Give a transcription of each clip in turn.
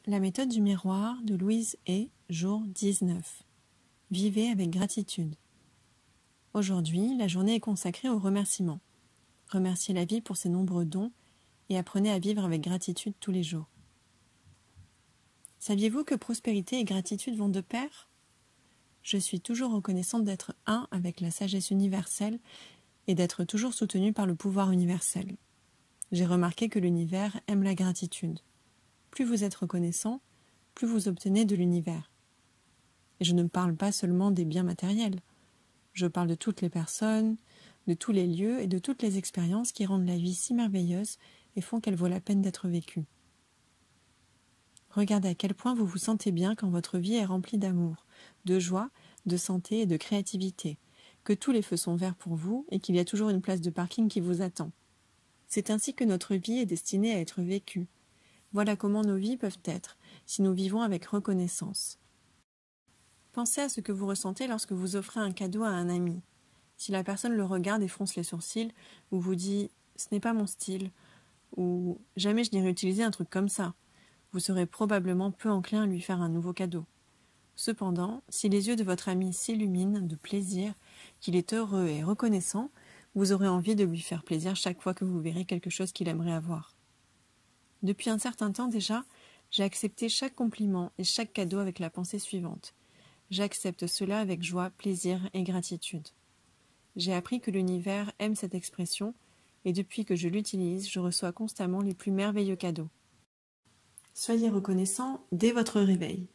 La méthode du miroir de Louise Hay, jour 19. Vivez avec gratitude. Aujourd'hui, la journée est consacrée au remerciement. Remerciez la vie pour ses nombreux dons et apprenez à vivre avec gratitude tous les jours. Saviez-vous que prospérité et gratitude vont de pair ? Je suis toujours reconnaissante d'être un avec la sagesse universelle et d'être toujours soutenue par le pouvoir universel. J'ai remarqué que l'univers aime la gratitude. Plus vous êtes reconnaissant, plus vous obtenez de l'univers. Et je ne parle pas seulement des biens matériels. Je parle de toutes les personnes, de tous les lieux et de toutes les expériences qui rendent la vie si merveilleuse et font qu'elle vaut la peine d'être vécue. Regardez à quel point vous vous sentez bien quand votre vie est remplie d'amour, de joie, de santé et de créativité, que tous les feux sont verts pour vous et qu'il y a toujours une place de parking qui vous attend. C'est ainsi que notre vie est destinée à être vécue. Voilà comment nos vies peuvent être, si nous vivons avec reconnaissance. Pensez à ce que vous ressentez lorsque vous offrez un cadeau à un ami. Si la personne le regarde et fronce les sourcils, ou vous dit « ce n'est pas mon style » ou « jamais je n'irai utiliser un truc comme ça », vous serez probablement peu enclin à lui faire un nouveau cadeau. Cependant, si les yeux de votre ami s'illuminent de plaisir, qu'il est heureux et reconnaissant, vous aurez envie de lui faire plaisir chaque fois que vous verrez quelque chose qu'il aimerait avoir. Depuis un certain temps déjà, j'ai accepté chaque compliment et chaque cadeau avec la pensée suivante. J'accepte cela avec joie, plaisir et gratitude. J'ai appris que l'univers aime cette expression et depuis que je l'utilise, je reçois constamment les plus merveilleux cadeaux. Soyez reconnaissant dès votre réveil.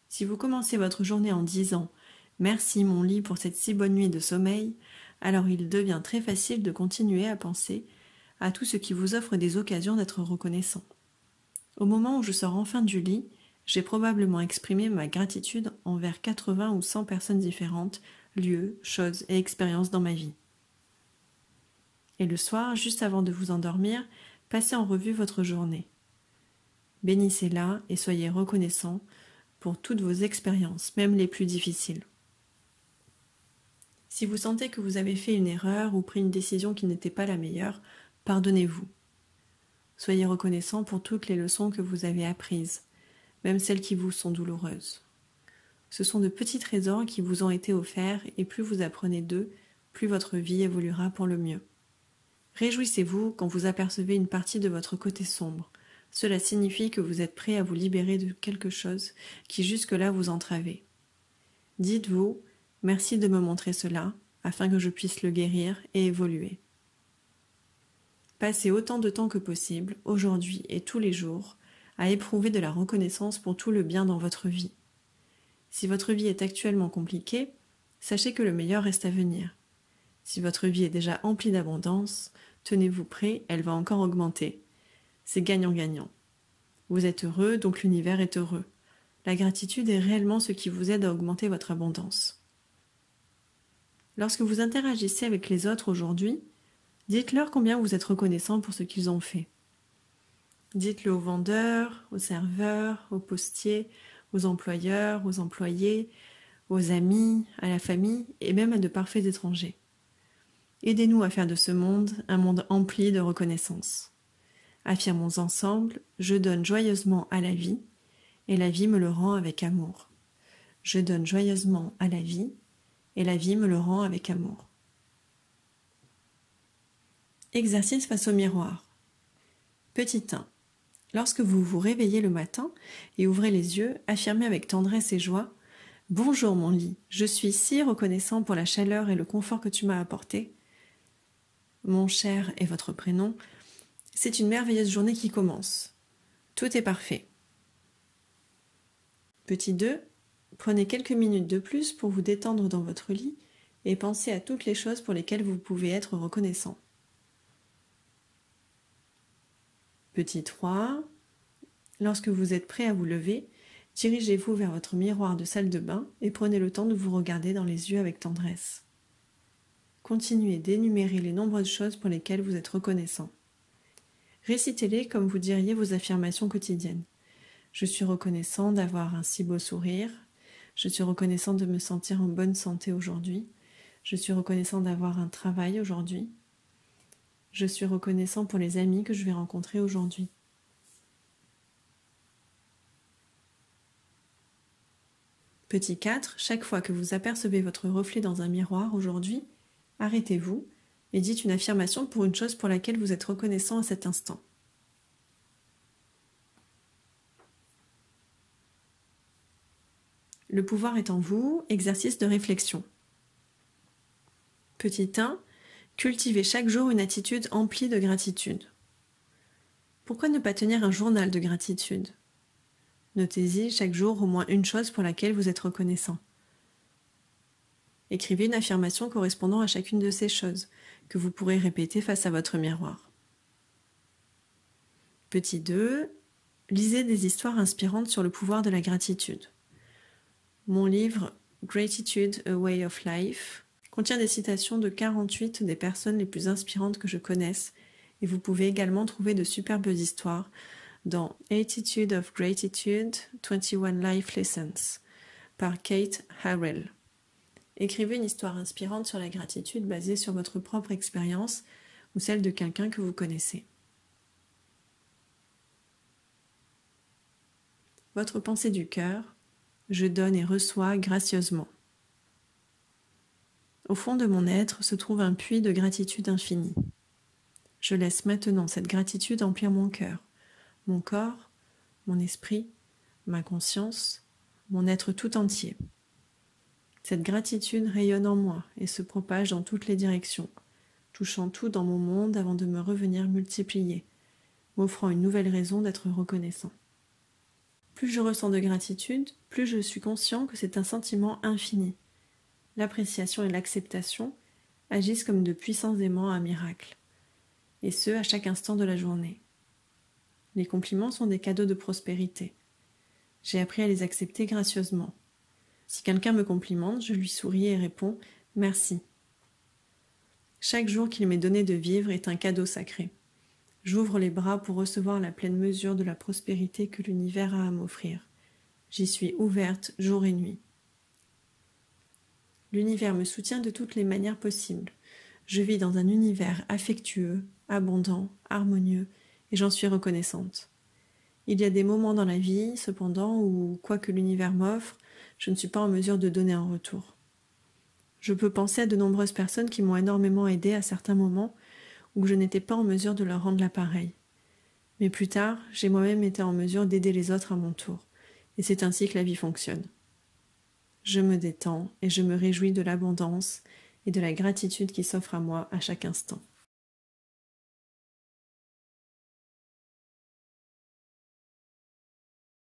Si vous commencez votre journée en disant « Merci mon lit pour cette si bonne nuit de sommeil », alors il devient très facile de continuer à penser à tout ce qui vous offre des occasions d'être reconnaissant. Au moment où je sors enfin du lit, j'ai probablement exprimé ma gratitude envers 80 ou 100 personnes différentes, lieux, choses et expériences dans ma vie. Et le soir, juste avant de vous endormir, passez en revue votre journée. Bénissez-la et soyez reconnaissant pour toutes vos expériences, même les plus difficiles. Si vous sentez que vous avez fait une erreur ou pris une décision qui n'était pas la meilleure, pardonnez-vous. Soyez reconnaissant pour toutes les leçons que vous avez apprises, même celles qui vous sont douloureuses. Ce sont de petits trésors qui vous ont été offerts et plus vous apprenez d'eux, plus votre vie évoluera pour le mieux. Réjouissez-vous quand vous apercevez une partie de votre côté sombre. Cela signifie que vous êtes prêt à vous libérer de quelque chose qui jusque-là vous entravait. Dites-vous « Merci de me montrer cela, afin que je puisse le guérir et évoluer ». Passez autant de temps que possible, aujourd'hui et tous les jours, à éprouver de la reconnaissance pour tout le bien dans votre vie. Si votre vie est actuellement compliquée, sachez que le meilleur reste à venir. Si votre vie est déjà emplie d'abondance, tenez-vous prêt, elle va encore augmenter. C'est gagnant-gagnant. Vous êtes heureux, donc l'univers est heureux. La gratitude est réellement ce qui vous aide à augmenter votre abondance. Lorsque vous interagissez avec les autres aujourd'hui, dites-leur combien vous êtes reconnaissant pour ce qu'ils ont fait. Dites-le aux vendeurs, aux serveurs, aux postiers, aux employeurs, aux employés, aux amis, à la famille et même à de parfaits étrangers. Aidez-nous à faire de ce monde un monde empli de reconnaissance. Affirmons ensemble « Je donne joyeusement à la vie et la vie me le rend avec amour. Je donne joyeusement à la vie et la vie me le rend avec amour. » Exercice face au miroir. Petit 1. Lorsque vous vous réveillez le matin et ouvrez les yeux, affirmez avec tendresse et joie « Bonjour mon lit, je suis si reconnaissant pour la chaleur et le confort que tu m'as apporté. Mon cher est votre prénom. C'est une merveilleuse journée qui commence. Tout est parfait. » Petit 2. Prenez quelques minutes de plus pour vous détendre dans votre lit et pensez à toutes les choses pour lesquelles vous pouvez être reconnaissant. Petit 3. Lorsque vous êtes prêt à vous lever, dirigez-vous vers votre miroir de salle de bain et prenez le temps de vous regarder dans les yeux avec tendresse. Continuez d'énumérer les nombreuses choses pour lesquelles vous êtes reconnaissant. Récitez-les comme vous diriez vos affirmations quotidiennes. Je suis reconnaissant d'avoir un si beau sourire. Je suis reconnaissant de me sentir en bonne santé aujourd'hui. Je suis reconnaissant d'avoir un travail aujourd'hui. Je suis reconnaissant pour les amis que je vais rencontrer aujourd'hui. Petit 4, chaque fois que vous apercevez votre reflet dans un miroir aujourd'hui, arrêtez-vous et dites une affirmation pour une chose pour laquelle vous êtes reconnaissant à cet instant. Le pouvoir est en vous, exercice de réflexion. Petit 1, cultivez chaque jour une attitude emplie de gratitude. Pourquoi ne pas tenir un journal de gratitude ? Notez-y chaque jour au moins une chose pour laquelle vous êtes reconnaissant. Écrivez une affirmation correspondant à chacune de ces choses, que vous pourrez répéter face à votre miroir. Petit 2, lisez des histoires inspirantes sur le pouvoir de la gratitude. Mon livre Gratitude, A Way of Life contient des citations de 48 des personnes les plus inspirantes que je connaisse, et vous pouvez également trouver de superbes histoires dans Attitude of Gratitude, 21 Life Lessons par Kate Harrell. Écrivez une histoire inspirante sur la gratitude basée sur votre propre expérience ou celle de quelqu'un que vous connaissez. Votre pensée du cœur, je donne et reçois gracieusement. Au fond de mon être se trouve un puits de gratitude infinie. Je laisse maintenant cette gratitude emplir mon cœur, mon corps, mon esprit, ma conscience, mon être tout entier. Cette gratitude rayonne en moi et se propage dans toutes les directions, touchant tout dans mon monde avant de me revenir multiplier, m'offrant une nouvelle raison d'être reconnaissant. Plus je ressens de gratitude, plus je suis conscient que c'est un sentiment infini. L'appréciation et l'acceptation agissent comme de puissants aimants à miracle, et ce à chaque instant de la journée. Les compliments sont des cadeaux de prospérité. J'ai appris à les accepter gracieusement. Si quelqu'un me complimente, je lui souris et réponds « Merci ». Chaque jour qu'il m'est donné de vivre est un cadeau sacré. J'ouvre les bras pour recevoir la pleine mesure de la prospérité que l'univers a à m'offrir. J'y suis ouverte jour et nuit. L'univers me soutient de toutes les manières possibles. Je vis dans un univers affectueux, abondant, harmonieux, et j'en suis reconnaissante. Il y a des moments dans la vie, cependant, où, quoi que l'univers m'offre, je ne suis pas en mesure de donner en retour. Je peux penser à de nombreuses personnes qui m'ont énormément aidée à certains moments où je n'étais pas en mesure de leur rendre l'appareil. Mais plus tard, j'ai moi-même été en mesure d'aider les autres à mon tour, et c'est ainsi que la vie fonctionne. Je me détends et je me réjouis de l'abondance et de la gratitude qui s'offre à moi à chaque instant.